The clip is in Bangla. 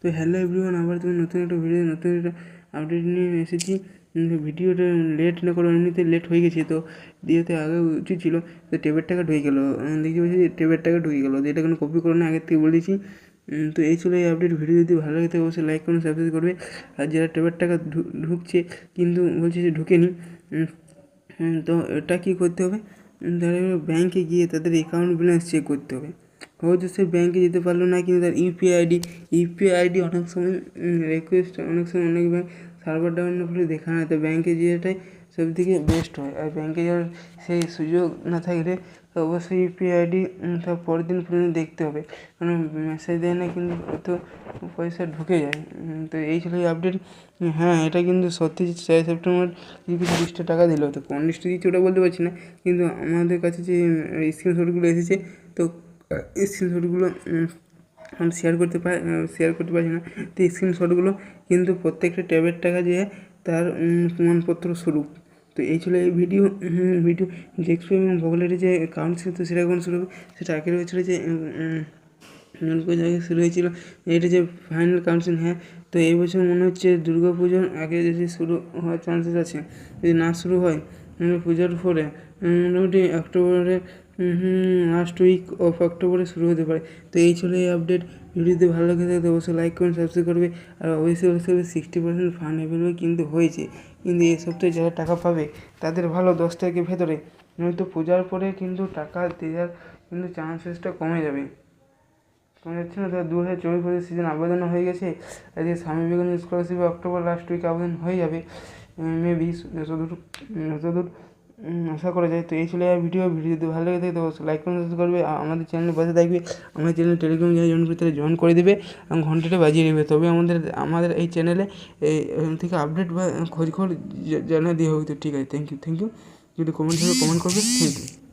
তো হ্যালো এভরিওয়ান, আবার তুমি নতুন একটা আপডেট নিয়ে এসেছি। ভিডিওটা লেট না করে, এমনিতে লেট হয়ে গেছে, তো দিয়েতে আগে উচিত ছিল। তো টেবের টাকা ঢুকে গেলো, দেখতে পাচ্ছি যে টেবের টাকা ঢুকে গেলো। তো এটা কোনো কপি করে না, আগের থেকে বলেছি। তো এই ছিল এই আপডেট। ভিডিও যদি ভালো লাগে থাকে অবশ্যই লাইক করুন, সাবস্ক্রাইব করবে। আর যারা টেবের টাকা ঢুকছে কিন্তু বলছে যে ঢুকেনি, তো এটা কী করতে হবে, তারা ব্যাংকে গিয়ে তাদের অ্যাকাউন্ট ব্যালেন্স চেক করতে হবে। হয়তো সে ব্যাংকে যেতে পারলো না, কিন্তু তার ইউপিআই আইডি অনেক সময় রিকোয়েস্ট, অনেক সময় অনেক ব্যাংক সার্ভার ডাউনের ফলে দেখা না। তো ব্যাংকে যেটাই সব থেকে বেস্ট হয়। আর ব্যাংকে যাওয়ার সেই সুযোগ না থাকলে তো অবশ্যই ইউপিআই আইডি তার পরের দিন পর্যন্ত দেখতে হবে, কারণ মেসেজ দেয় না কিন্তু তো পয়সা ঢুকে যায়। তো এই ছিল এই আপডেট। হ্যাঁ, এটা কিন্তু সত্যি 4 সেপ্টেম্বর কিছু 20টা টাকা দিল। তো কোন লিস্টে দিচ্ছে ওটা বলতে পারছি না, কিন্তু আমাদের কাছে যে স্ক্রিনশটগুলো এসেছে, তো স্ক্রিনশটগুলো আমি শেয়ার করতে পারছি না। তো স্ক্রিনশটগুলো কিন্তু প্রত্যেকটা ট্যাবের টাকা যে তার প্রমাণপত্র স্বরূপ। তো এই ছিল এই ভিডিও ডেস্ক এবং বগলের যে কাউন্সিল, তো সেটা কখন শুরু হবে, সেটা আগে হয়েছিল যে জায়গায় শুরু হয়েছিল। এটা যে ফাইনাল কাউন্সিল, হ্যাঁ। তো এই বছর মনে হচ্ছে দুর্গা পুজোর আগে যদি শুরু হওয়ার চান্সেস আছে। যদি না শুরু হয় পূজার পরে মোটামুটি অক্টোবরে, লাস্ট উইক অফ অক্টোবরে শুরু হতে পারে। তো এই ছিল এই আপডেট। ভিডিওতে ভালো লাগে থাকে অবশ্যই লাইক করুন, সাবস্ক্রাইব করবে। আর অবশ্যই 60% ফান্ড অ্যাভেলেবল কিন্তু হয়েছে। কিন্তু এই সপ্তাহে যারা টাকা পাবে তাদের ভালো, 10 তারিখের ভেতরে। নয়তো পূজার পরে কিন্তু টাকা দেওয়ার কিন্তু চান্সেসটা কমে যাবে। যাচ্ছে না। তো 2024 সিজন আবেদনও হয়ে গেছে। আজকে Swami Vivekananda স্কলারশিপে October last week আবেদন হয়ে যাবে মেবি, যতদূর আশা করা যায়। তো এই ছিল ভিডিও যদি ভালো লাগে থাকে তো লাইক করুন, সাবস্ক্রাইব করবে। আমাদের চ্যানেলের পাশে থাকবে। আমাদের চ্যানেল টেলিগ্রাম যারা জয়েন করতে জয়েন করে দেবে এবং ঘন্টাটা বাজিয়ে দেবে, তবে আমাদের এই চ্যানেলে এই থেকে আপডেট বা খোঁজ জানা দিয়ে হবে। তো ঠিক আছে, থ্যাংক ইউ। যদি কমেন্ট করবে থ্যাংক ইউ।